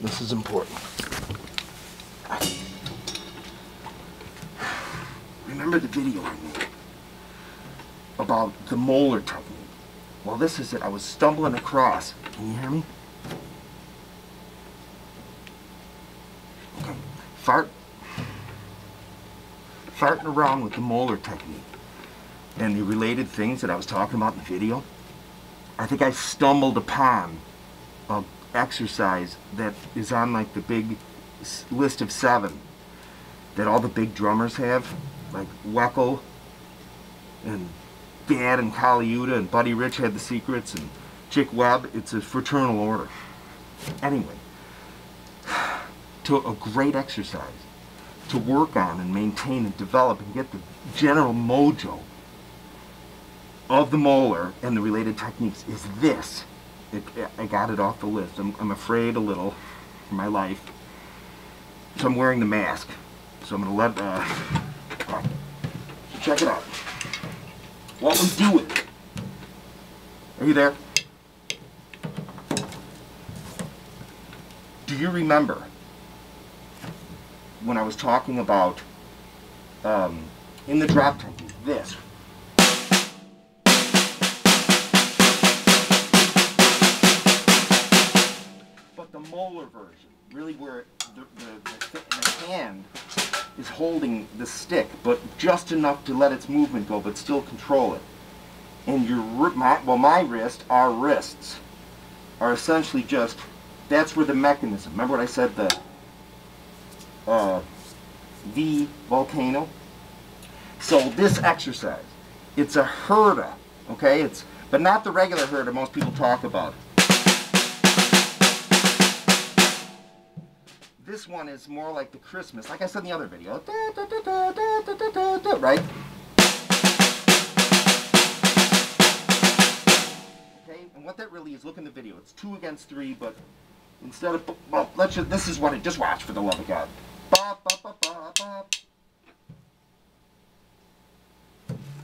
This is important. Remember the video I made about the Moeller technique? Well, this is it. I was stumbling across. Can you hear me? Okay. Farting around with the Moeller technique and the related things that I was talking about in the video. I think I stumbled upon an exercise that is on like the big list of 7 that all the big drummers have, like Weckel and Gadd and Caliuta and Buddy Rich had the secrets and Chick Webb. It's a fraternal order. Anyway, to a great exercise to work on and maintain and develop and get the general mojo of the Moeller and the related techniques is this. I got it off the list. I'm afraid a little for my life. So I'm wearing the mask. So I'm going to let, so check it out. What we do with it. Are you there? Do you remember when I was talking about in the drop technique, this? But the Moeller version, really where the hand is holding the stick, but just enough to let its movement go, but still control it. And my wrist, our wrists, are essentially just, that's where the mechanism, remember what I said, the V volcano? So this exercise, it's a herda, okay? But not the regular herda most people talk about. This one is more like the Christmas, like I said in the other video, right? Okay, and what that really is, look in the video, it's 2 against 3, but instead of, well, this is what it, just watch for the love of God.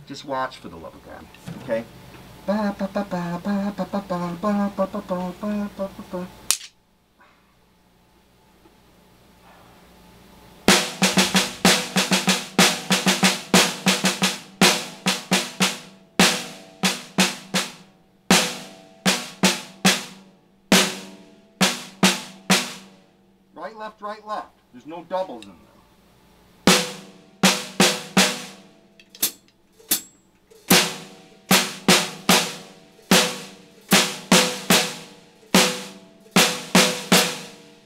Just watch for the love of God, okay? Right, left, right, left. There's no doubles in there.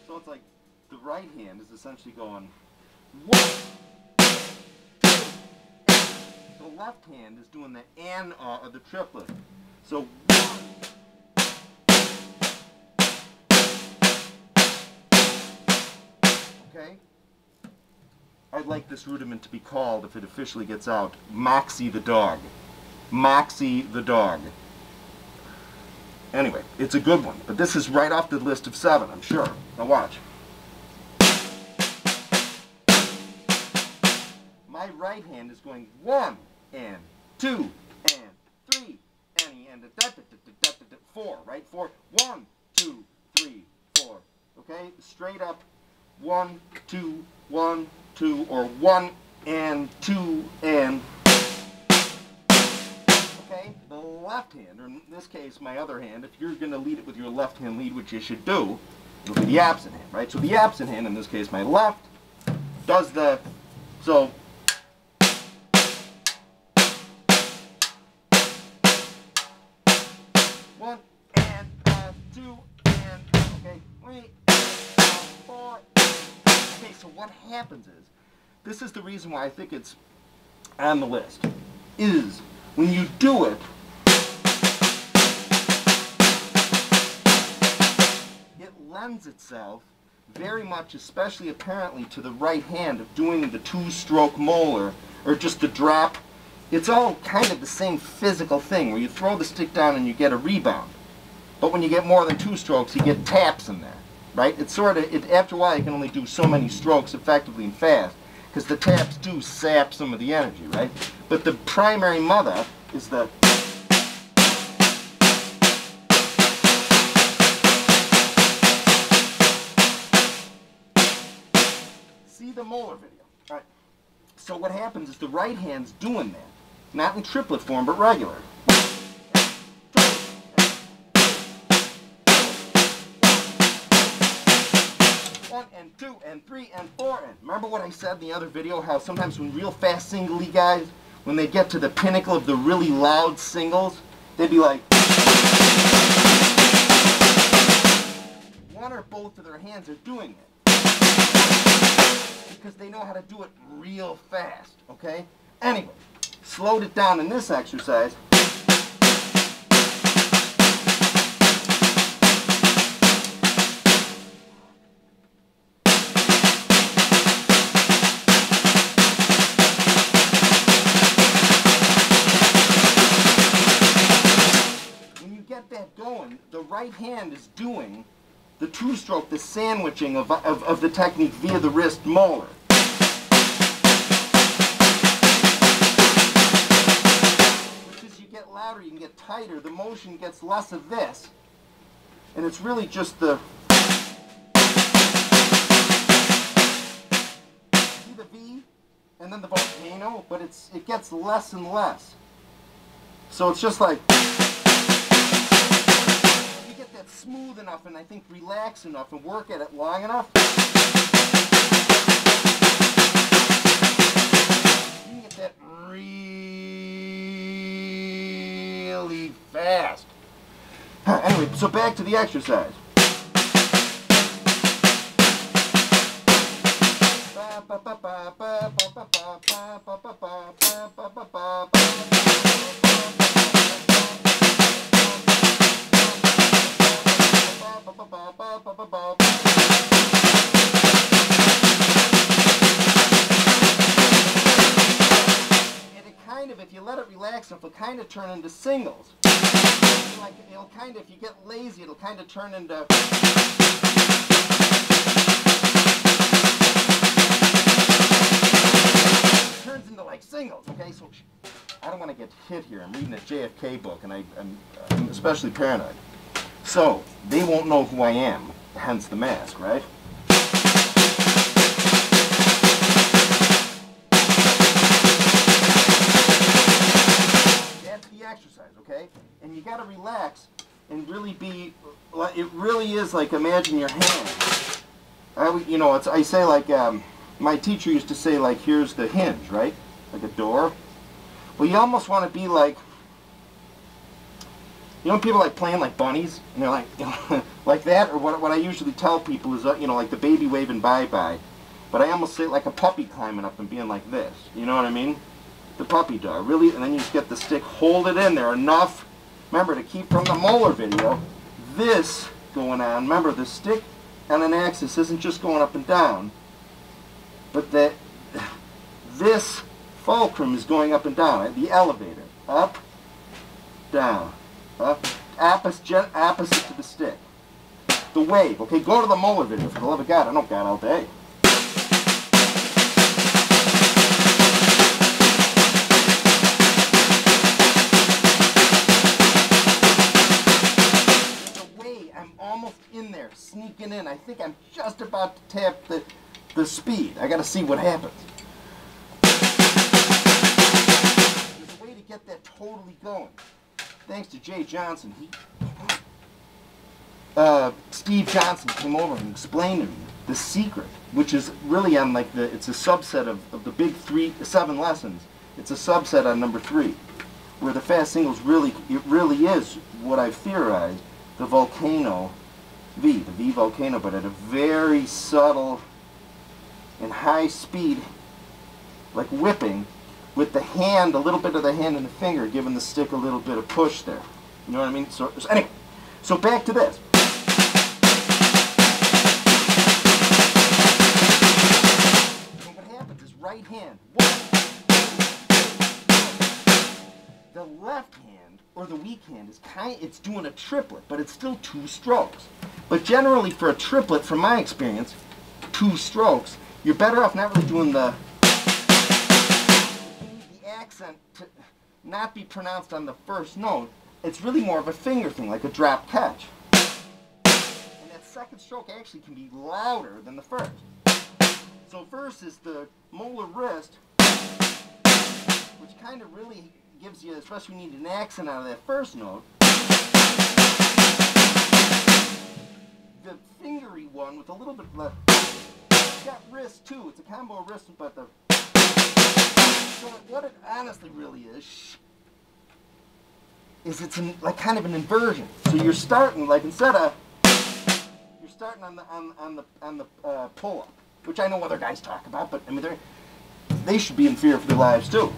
So it's like the right hand is essentially going 1, 2. The left hand is doing the and of the triplet. So 1. Okay? I'd like this rudiment to be called, if it officially gets out, Moxie the dog. Moxie the dog. Anyway, it's a good one, but this is right off the list of 7, I'm sure. Now watch. My right hand is going 1 and 2 and 3 and 4, right? 4, 1, 2, 3, 4. Okay? Straight up. 1, 2, 1, 2, or 1 and 2 and. Okay, the left hand, or in this case my other hand, if you're going to lead it with your left hand lead, which you should do, it'll be the absent hand, right? So the absent hand, in this case my left, does the, so. One and 2 and, okay, 3, 4. Okay, so what happens is, this is the reason why I think it's on the list, is when you do it, it lends itself very much, especially apparently, to the right hand of doing the 2-stroke Moeller, or just the drop. It's all kind of the same physical thing, where you throw the stick down and you get a rebound. But when you get more than 2 strokes, you get taps in there. Right? It's sort of, after a while you can only do so many strokes effectively and fast, because the taps do sap some of the energy, right? But the primary mother is the. see the Moeller video. All right. So what happens is the right hand's doing that. Not in triplet form, but regular. 1 and 2 and 3 and 4 and remember what I said in the other video, how sometimes when real fast singly guys, when they get to the pinnacle of the really loud singles, they'd be like, one or both of their hands are doing it because they know how to do it real fast, okay? Anyway, slowed it down in this exercise. The right hand is doing the two-stroke, the sandwiching of the technique via the wrist Moeller. Which as you get louder, you can get tighter, the motion gets less of this. And it's really just the... See the V? And then the volcano? But it gets less and less. So it's just like... smooth enough and I think relax enough and work at it long enough, you can get that really fast. Anyway, so back to the exercise. If you let it relax, it'll kind of turn into singles. Like it'll kind of, if you get lazy, it'll kind of turn into. It turns into like singles. Okay, so I don't want to get hit here. I'm reading a JFK book, and I'm especially paranoid. So they won't know who I am. Hence the mask, right? Exercise, okay? And you got to relax and really be, it really is like, imagine your hand. You know, I say like, my teacher used to say like, here's the hinge, right? Like a door. Well, you almost want to be like, you know, people like playing like bunnies, and they're like, you know, like that, or what I usually tell people is, you know, like the baby waving bye-bye. But I almost say like a puppy climbing up and being like this. You know what I mean? The puppy dog, really, and then you just get the stick, hold it in there enough, remember to keep from the Moeller video, this going on, remember the stick on an axis isn't just going up and down, but that this fulcrum is going up and down, right? The elevator, up, down, up, opposite to the stick. The wave, okay, go to the Moeller video, for the love of God, I don't got all day. In there, sneaking in. I think I'm just about to tap the speed. I got to see what happens. There's a way to get that totally going. Thanks to Jay Johnson. Steve Johnson came over and explained to me the secret, which is really on like it's a subset of the big 7 lessons. It's a subset on number 3, where the fast singles really is what I've theorized, the volcano. The V volcano, but at a very subtle and high speed, like whipping, with the hand, a little bit of the hand and the finger, giving the stick a little bit of push there. You know what I mean? So anyway, so back to this. So what happens is right hand. The left hand, or the weak hand, is it's doing a triplet, but it's still 2 strokes. But generally for a triplet, from my experience, 2 strokes, you're better off not really doing the accent to not be pronounced on the first note. It's really more of a finger thing, like a drop catch. And that second stroke actually can be louder than the first. So So first is the Moeller wrist, which kind of really gives you, especially when you need an accent out of that first note. The fingery one with a little bit left. It's got wrist too. It's a combo of wrist, but the so what it honestly really is it's like kind of an inversion. So you're starting like instead of you're starting on the pull-up, which I know other guys talk about, but I mean they should be in fear for their lives too.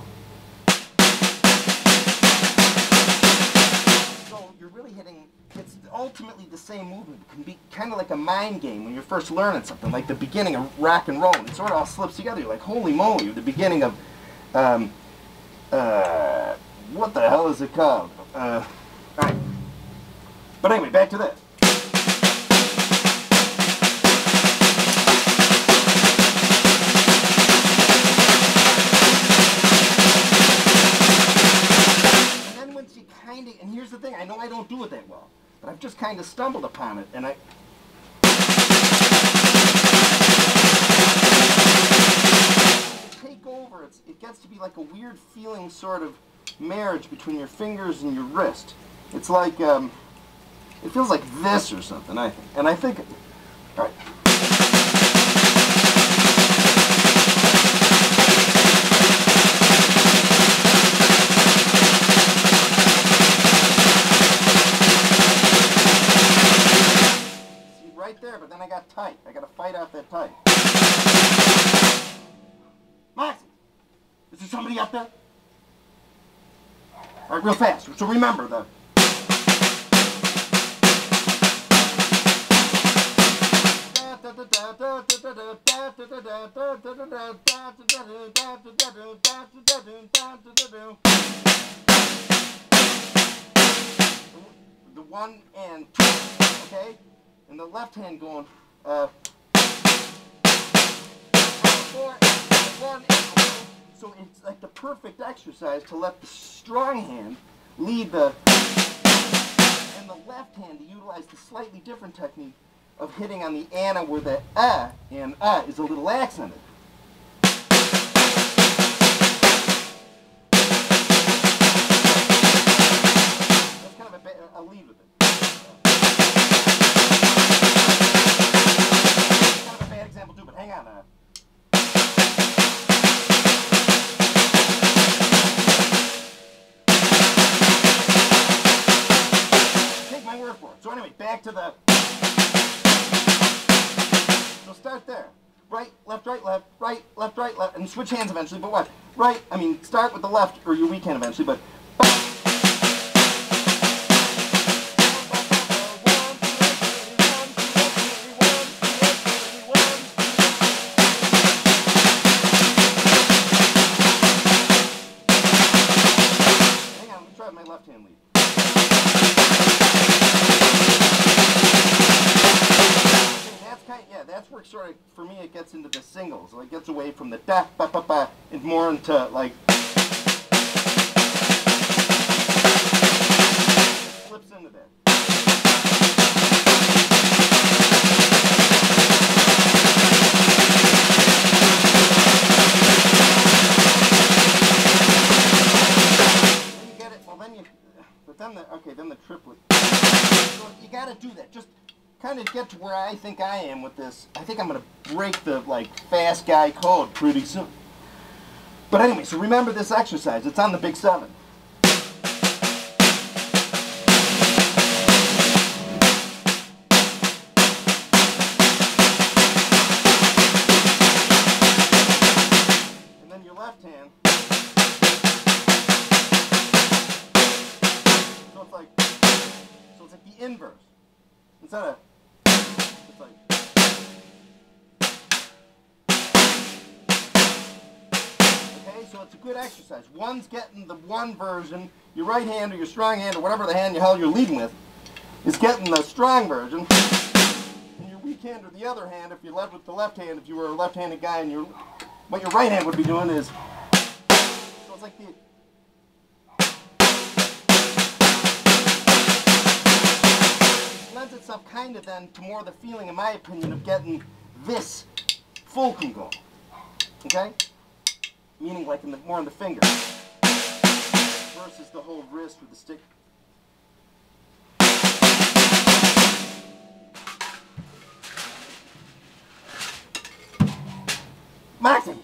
So you're really hitting. It's ultimately the same movement. It can be kind of like a mind game when you're first learning something, like the beginning of rock and roll. It sort of all slips together. You're like, holy moly, you're the beginning of what the hell is it called? Alright. But anyway, back to this. And then once you kind of, and here's the thing, I know I don't do it that well, but I've just kind of stumbled upon it, and it take over. It gets to be like a weird feeling sort of marriage between your fingers and your wrist. It's like, it feels like this or something, I think. And I think, all right. See, right there, but then I got tight. I got to fight out that tight. Moxie, is there somebody up there? All right, real fast. So remember the. The 1 and 2, okay? And the left hand going 4 and 1 and 2. So it's like the perfect exercise to let the strong hand lead the, and the left hand to utilize the slightly different technique of hitting on the ana where the and is a little accented. That's kind of a lead with it. Kind of a bad example too, but hang on. So anyway, back to the, so start there. Right, left, right, left, and switch hands eventually, but what? Right, I mean, start with the left, or your weak hand eventually, but hang on, let me try my left hand lead. Yeah, that's where sort of, for me, it gets into the singles. Like, it gets away from the da, ba, ba, ba, and more into, like, slips into that. Then you get it, well, then you, but then the, okay, then the triplet. So you gotta do that. Just kind of get to where I think I am with this. I think I'm going to break the like fast guy code pretty soon. But anyway, so remember this exercise. It's on the Big 7. And then your left hand. So it's like the inverse. Instead of, it's like, okay, so it's a good exercise. One's getting the one version, your right hand or your strong hand or whatever the hand you're leading with is getting the strong version, and your weak hand or the other hand, if you led with the left hand, if you were a left-handed guy, and what your right hand would be doing is, so it's like the, lends itself kind of then to more the feeling, in my opinion, of getting this fulcrum going. Okay? Meaning like more in the finger. Versus the whole wrist with the stick. Maxim!